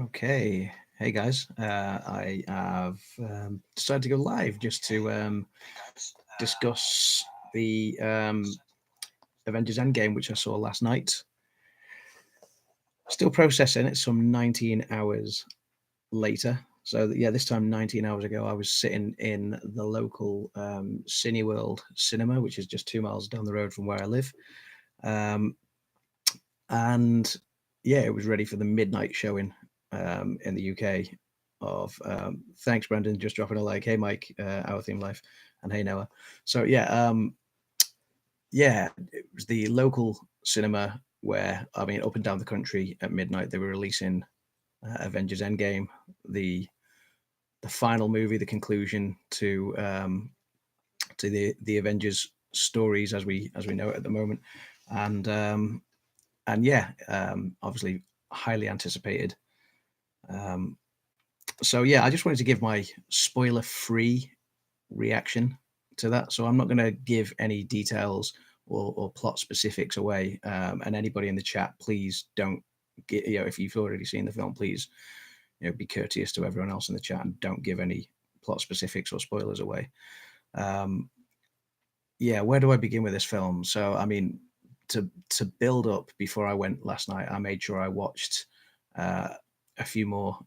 Okay. Hey guys, I have decided to go live just to discuss the Avengers Endgame, which I saw last night. Still processing it some 19 hours later. So yeah, this time 19 hours ago, I was sitting in the local Cineworld cinema, which is just 2 miles down the road from where I live. Um, and yeah, it was ready for the midnight showing in the UK of thanks Brendan, just dropping a like, hey Mike, our theme life, and hey Noah. So yeah, it was the local cinema where, I mean, up and down the country at midnight they were releasing Avengers Endgame, the the final movie, the conclusion to the Avengers stories as we know it at the moment. And um and yeah, obviously highly anticipated. um so yeah, I just wanted to give my spoiler free reaction to that. So I'm not going to give any details or plot specifics away. And anybody in the chat, please don't get, if you've already seen the film, please, be courteous to everyone else in the chat and don't give any plot specifics or spoilers away. Um, yeah, where do I begin with this film? So, I mean, to build up, before I went last night, I made sure I watched uh, a few more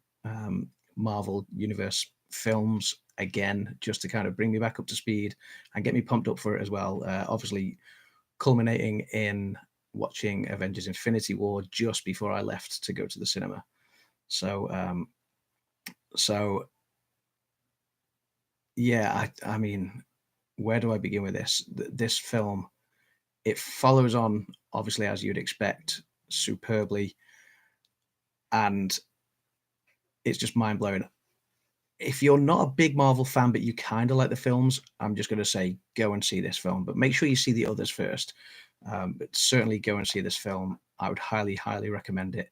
Marvel Universe films again, just to kind of bring me back up to speed and get me pumped up for it as well. Obviously, culminating in watching Avengers Infinity War just before I left to go to the cinema. So, so yeah, I mean, where do I begin with this? This film, it follows on, obviously, as you'd expect, superbly, and it's just mind blowing. If you're not a big Marvel fan, but you kind of like the films, I'm just going to say go and see this film. But make sure you see the others first. But certainly go and see this film. I would highly, highly recommend it.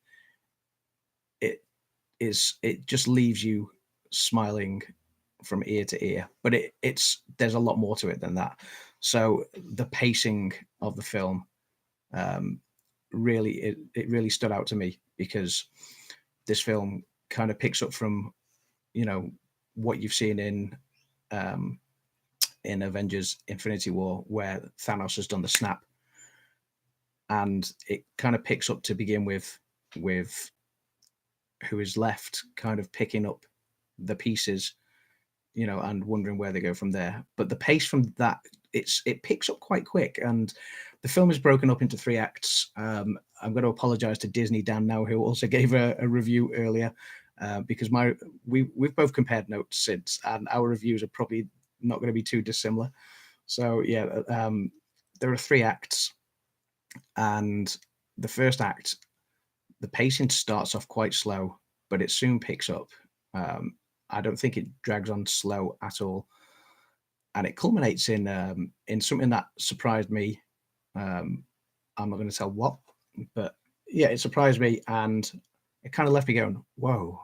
It it just leaves you smiling from ear to ear. But there's a lot more to it than that. So the pacing of the film, um, really, it really stood out to me, because this film kind of picks up from, you know what you've seen um, in Avengers Infinity War, where Thanos has done the snap, and it kind of picks up to begin with who is left, kind of picking up the pieces, and wondering where they go from there. But the pace from that, it picks up quite quick, and the film is broken up into three acts. I'm going to apologize to Disney Dan now, who also gave a review earlier, because we've both compared notes since, and our reviews are probably not going to be too dissimilar. So yeah, there are three acts, and the first act, the pacing starts off quite slow, but it soon picks up. I don't think it drags on slow at all, and it culminates in something that surprised me. I'm not going to tell what, but yeah, it surprised me, and it kind of left me going, "Whoa,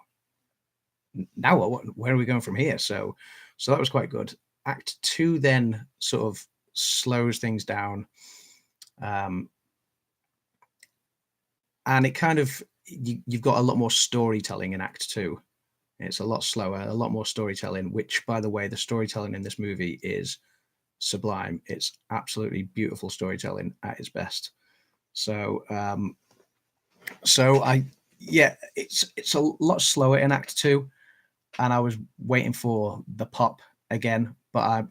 now what? Where are we going from here?" So that was quite good. Act two then sort of slows things down, um, and it kind of, you've got a lot more storytelling in Act two. It's a lot slower, a lot more storytelling. Which, by the way, the storytelling in this movie is sublime. It's absolutely beautiful storytelling at its best. So, so I, yeah, it's a lot slower in Act two, and I was waiting for the pop again. But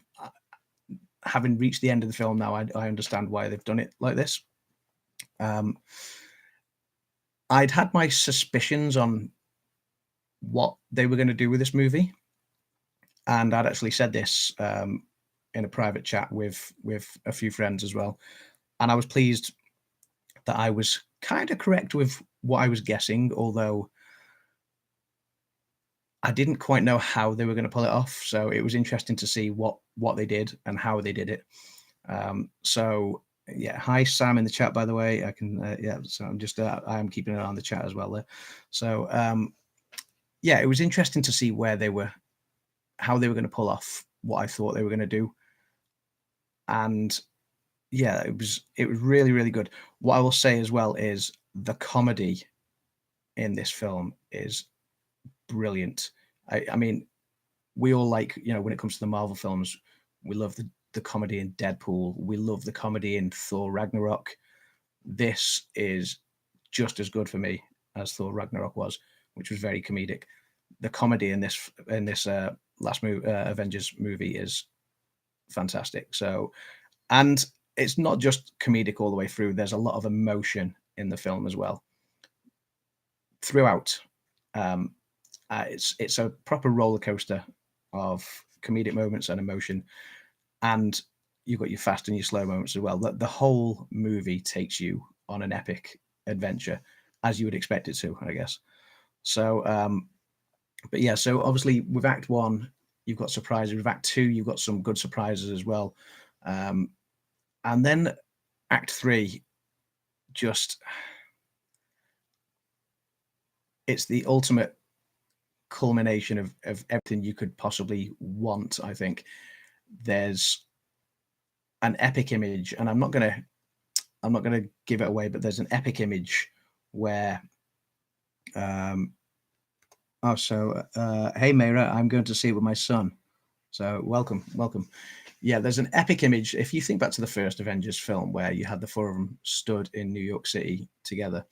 having reached the end of the film now, I understand why they've done it like this. Um, I'd had my suspicions on what they were going to do with this movie, and I'd actually said this in a private chat with a few friends as well, and I was pleased that I was kind of correct with what I was guessing, although I didn't quite know how they were going to pull it off. So it was interesting to see what they did and how they did it. So yeah, hi Sam in the chat, by the way. I can yeah. So I'm keeping it on the chat as well there. So yeah, it was interesting to see how they were going to pull off what I thought they were going to do, and yeah, it was really, really good. What I will say as well is the comedy in this film is brilliant. I mean, we all like, when it comes to the Marvel films, we love the comedy in Deadpool. We love the comedy in Thor Ragnarok. This is just as good for me as Thor Ragnarok was, which was very comedic. The comedy in this last Avengers movie is fantastic. So, and it's not just comedic all the way through. There's a lot of emotion in the film as well throughout. Um, it's a proper roller coaster of comedic moments and emotion, and you've got your fast and your slow moments as well. The whole movie takes you on an epic adventure, as you would expect it to, I guess. So, but yeah, so obviously with Act One, you've got surprises. With Act Two, you've got some good surprises as well, and then Act Three, just it's the ultimate culmination of everything you could possibly want. I think there's an epic image, and I'm not gonna give it away, but there's an epic image where hey Mayra, I'm going to see it with my son. So welcome. Yeah, there's an epic image. If you think back to the first Avengers film where you had the four of them stood in New York City together,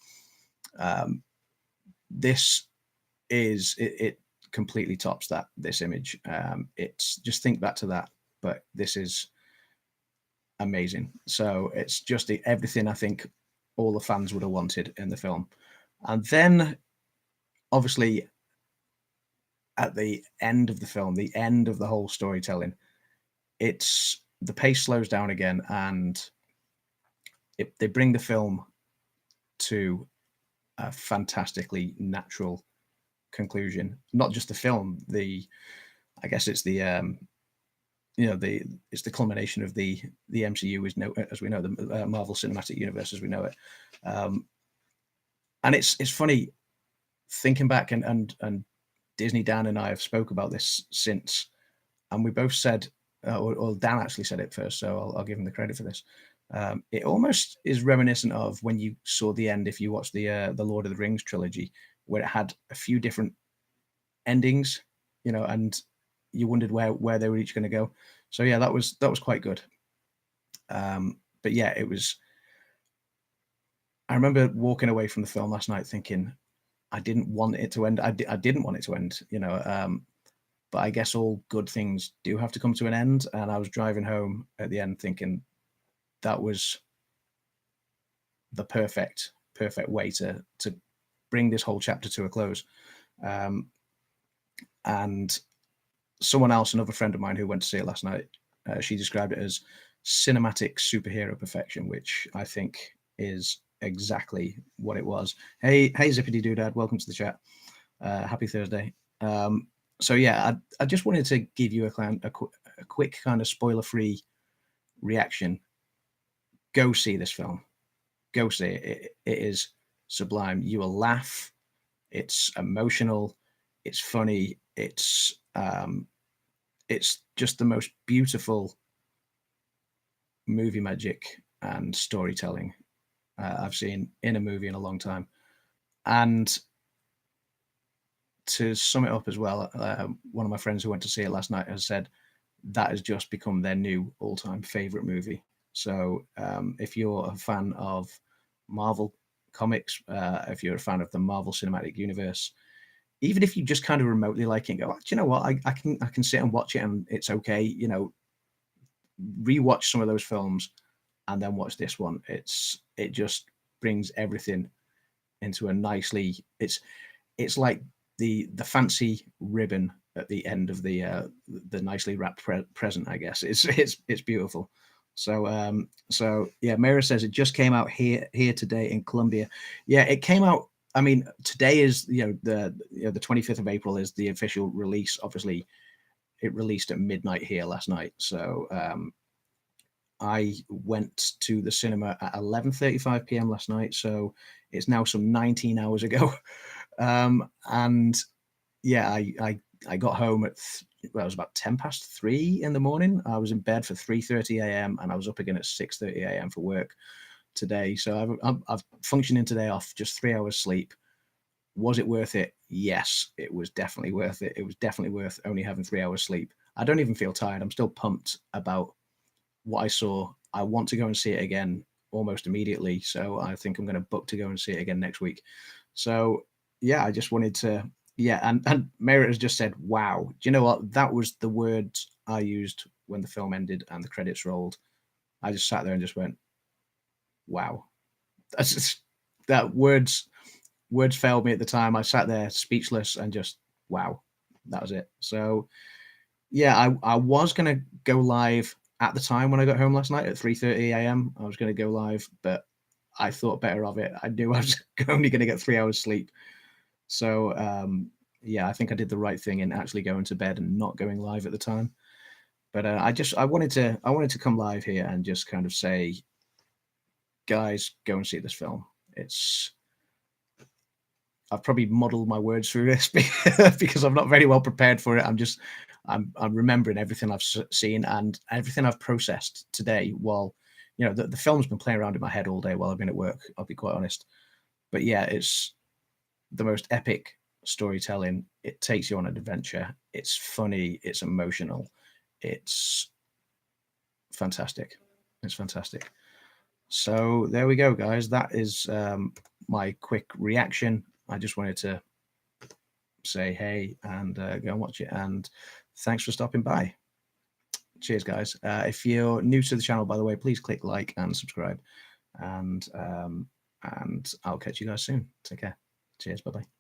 this it completely tops this image. It's just think back to that, but this is amazing. So it's just everything I think all the fans would have wanted in the film. And then obviously at the end of the film, the end of the whole storytelling, it's the pace slows down again, and they bring the film to a fantastically natural conclusion. Not just the film, I guess it's the it's the culmination of the MCU as we know, the Marvel Cinematic Universe as we know it. And it's funny thinking back, and Disney Dan and I have spoke about this since, and we both said, or Dan actually said it first, so I'll give him the credit for this. It almost is reminiscent of when you saw the end, if you watched the Lord of the Rings trilogy, where it had a few different endings, and you wondered where they were each going to go. So yeah, that was quite good. But yeah, it was. I remember walking away from the film last night thinking, I didn't want it to end. I didn't want it to end, but I guess all good things do have to come to an end. And I was driving home at the end thinking that was the perfect way to bring this whole chapter to a close. And someone else, another friend of mine who went to see it last night, she described it as cinematic superhero perfection, which I think is exactly what it was. Hey, Zippity Doodad, welcome to the chat. Happy Thursday. So yeah, I just wanted to give you a quick kind of spoiler-free reaction. Go see this film. Go see it. It is sublime. You will laugh. It's emotional. It's funny. It's just the most beautiful movie magic and storytelling I've seen in a movie in a long time. And to sum it up as well, one of my friends who went to see it last night has said that has just become their new all-time favorite movie. So if you're a fan of Marvel comics, if you're a fan of the Marvel Cinematic Universe, even if you just kind of remotely like it, go, do you know what? I can sit and watch it and it's okay. Rewatch some of those films and then watch this one. It just brings everything into a nicely. It's like the fancy ribbon at the end of the nicely wrapped present. I guess it's beautiful. So yeah, Mira says it just came out here today in Colombia. Yeah, it came out. I mean, today is the 25th of April is the official release. Obviously, it released at midnight here last night. So I went to the cinema at 11:35 p.m. last night. So it's now some 19 hours ago. And yeah, I got home at it was about 3:10 in the morning. I was in bed for 3:30 a.m. and I was up again at 6:30 a.m. for work today. So I've functioning today off just 3 hours sleep. Was it worth it? yes, it was definitely worth it. It was definitely worth only having 3 hours sleep. I don't even feel tired. I'm still pumped about what I saw. I want to go and see it again almost immediately. So I think I'm going to book to go and see it again next week. So yeah, I just wanted to, yeah. And Merit has just said, wow. Do you know what? That was the words I used when the film ended and the credits rolled. I just sat there and just went, wow. That's just, that words failed me at the time. I sat there speechless and just, wow, that was it. So yeah, I was gonna go live at the time when I got home last night at 3:30 a.m. I was gonna go live, but I thought better of it. I knew I was only gonna get 3 hours sleep. So yeah, I think I did the right thing in actually going to bed and not going live at the time. But I wanted to come live here and just kind of say, guys, go and see this film. It's I've probably muddled my words through this because I'm not very well prepared for it. I'm remembering everything I've seen and everything I've processed today. While the film's been playing around in my head all day while I've been at work. I'll be quite honest. But yeah, it's the most epic storytelling. It takes you on an adventure. It's funny. It's emotional. It's fantastic. It's fantastic. So there we go, guys. That is my quick reaction. I just wanted to say hey and go and watch it. And thanks for stopping by. Cheers, guys. If you're new to the channel, by the way, please click like and subscribe. And I'll catch you guys soon. Take care. Cheers. Bye bye.